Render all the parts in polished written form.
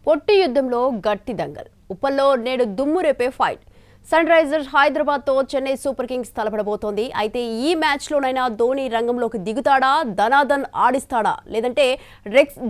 పొట్టి యుద్ధంలో గట్టి దంగల్ ఉప్పల్లో నేడు దుమ్ము రేపే ఫైట్. సన్ రైజర్స్ హైదరాబాద్తో చెన్నై సూపర్ కింగ్స్ తలపడబోతోంది. అయితే ఈ మ్యాచ్లోనైనా ధోని రంగంలోకి దిగుతాడా, ధనాధన్ ఆడిస్తాడా, లేదంటే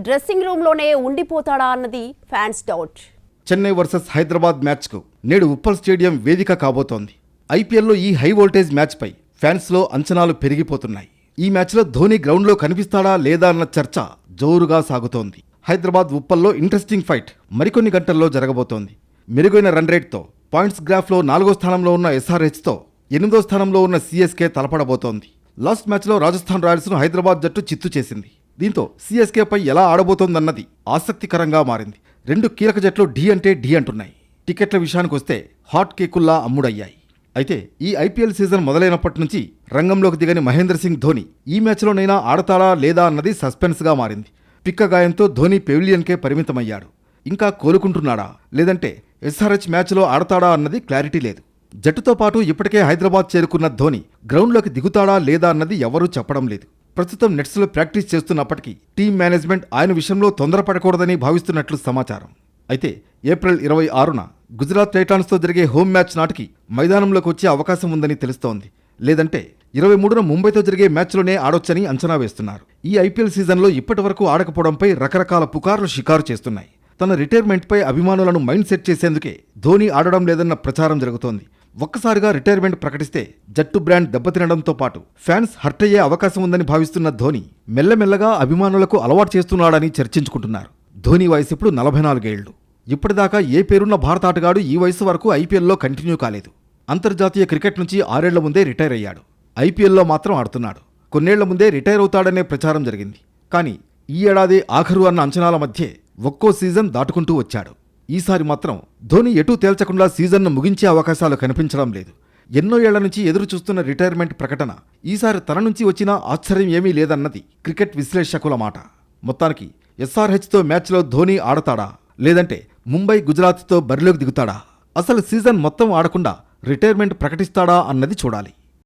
డ్రెస్సింగ్ రూమ్లోనే ఉండిపోతాడా అన్నది fans doubt. Chennai versus Hyderabad మ్యాచ్కు నేడు ఉప్పల్ స్టేడియం వేదిక కాబోతోంది. ఐపీఎల్లో ఈ హై వోల్టేజ్ మ్యాచ్పై ఫ్యాన్స్లో అంచనాలు పెరిగిపోతున్నాయి. ఈ మ్యాచ్లో ధోని గ్రౌండ్లో కనిపిస్తాడా లేదా అన్న చర్చ జోరుగా సాగుతోంది. హైదరాబాద్ ఉప్పల్లో ఇంట్రెస్టింగ్ ఫైట్ మరికొన్ని గంటల్లో జరగబోతోంది. మెరుగైన రన్ రేట్తో పాయింట్స్ గ్రాఫ్లో 4వ స్థానంలో ఉన్న ఎస్ఆర్హెచ్తో 8వ స్థానంలో ఉన్న సిఎస్కే తలపడబోతోంది. లాస్ట్ మ్యాచ్లో రాజస్థాన్ రాయల్స్ను హైదరాబాద్ జట్టు చిత్తు చేసింది. దీంతో సిఎస్కేపై ఎలా ఆడబోతోందన్నది ఆసక్తికరంగా మారింది. 2 కీలక జట్లు ఢీ అంటే ఢీ అంటున్నాయి. టికెట్ల విషయానికొస్తే హాట్ కేకుల్లా అమ్ముడయ్యాయి. అయితే ఈ ఐపీఎల్ సీజన్ మొదలైనప్పటి నుంచి రంగంలోకి దిగని మహేంద్ర సింగ్ ధోని ఈ మ్యాచ్లోనైనా ఆడతాడా లేదా అన్నది సస్పెన్స్గా మారింది. పిక్క గాయంతో ధోని పెవిలియన్కే పరిమితమయ్యాడు. ఇంకా కోలుకుంటున్నాడా లేదంటే ఎస్ఆర్హెచ్ మ్యాచ్లో ఆడతాడా అన్నది క్లారిటీ లేదు. జట్టుతో పాటు ఇప్పటికే హైదరాబాద్ చేరుకున్న ధోని గ్రౌండ్లోకి దిగుతాడా లేదా అన్నది ఎవరూ చెప్పడం లేదు. ప్రస్తుతం నెట్స్లో ప్రాక్టీస్ చేస్తున్నప్పటికీ టీం మేనేజ్మెంట్ ఆయన విషయంలో తొందరపడకూడదని భావిస్తున్నట్లు సమాచారం. అయితే ఏప్రిల్ 26న గుజరాత్ టైటాన్స్తో జరిగే హోమ్ మ్యాచ్ నాటికి మైదానంలోకి వచ్చే అవకాశం ఉందని తెలుస్తోంది. లేదంటే 23న ముంబైతో జరిగే మ్యాచ్లోనే ఆడొచ్చని అంచనా వేస్తున్నారు. ఈ ఐపీఎల్ సీజన్లో ఇప్పటి వరకు ఆడకపోవడంపై రకరకాల పుకార్లు షికారు చేస్తున్నాయి. తన రిటైర్మెంట్పై అభిమానులను మైండ్ సెట్ చేసేందుకే ధోని ఆడడం లేదన్న ప్రచారం జరుగుతోంది. ఒక్కసారిగా రిటైర్మెంట్ ప్రకటిస్తే జట్టు బ్రాండ్ దెబ్బతినడంతో పాటు ఫ్యాన్స్ హర్ట్ అయ్యే అవకాశం ఉందని భావిస్తున్న ధోని మెల్లమెల్లగా అభిమానులకు అలవాటు చేస్తున్నాడని చర్చించుకుంటున్నారు. ధోని వయసు ఇప్పుడు 44 ఏళ్లు. ఇప్పటిదాకా ఏ పేరున్న భారత ఆటగాడు ఈ వయసు వరకు ఐపీఎల్లో కంటిన్యూ కాలేదు. అంతర్జాతీయ క్రికెట్ నుంచి 6 ఏళ్ల ముందే రిటైర్ అయ్యాడు. ఐపీఎల్లో మాత్రం ఆడుతున్నాడు. కొన్నేళ్ల ముందే రిటైర్ అవుతాడనే ప్రచారం జరిగింది. కానీ ఈ ఏడాది ఆఖరు అన్న అంచనాల మధ్యే ఒక్కో సీజన్ దాటుకుంటూ వచ్చాడు. ఈసారి మాత్రం ధోని ఎటూ తేల్చకుండా సీజన్ను ముగించే అవకాశాలు కనిపించడం లేదు. ఎన్నో ఏళ్ల నుంచి ఎదురు చూస్తున్న రిటైర్మెంట్ ప్రకటన ఈసారి తన నుంచి వచ్చినా ఆశ్చర్యం ఏమీ లేదన్నది క్రికెట్ విశ్లేషకుల మాట. మొత్తానికి ఎస్ఆర్హెచ్తో మ్యాచ్లో ధోని ఆడతాడా లేదంటే ముంబై గుజరాత్తో బరిలోకి దిగుతాడా, అసలు సీజన్ మొత్తం ఆడకుండా రిటైర్మెంట్ ప్రకటిస్తాడా అన్నది చూడాలి.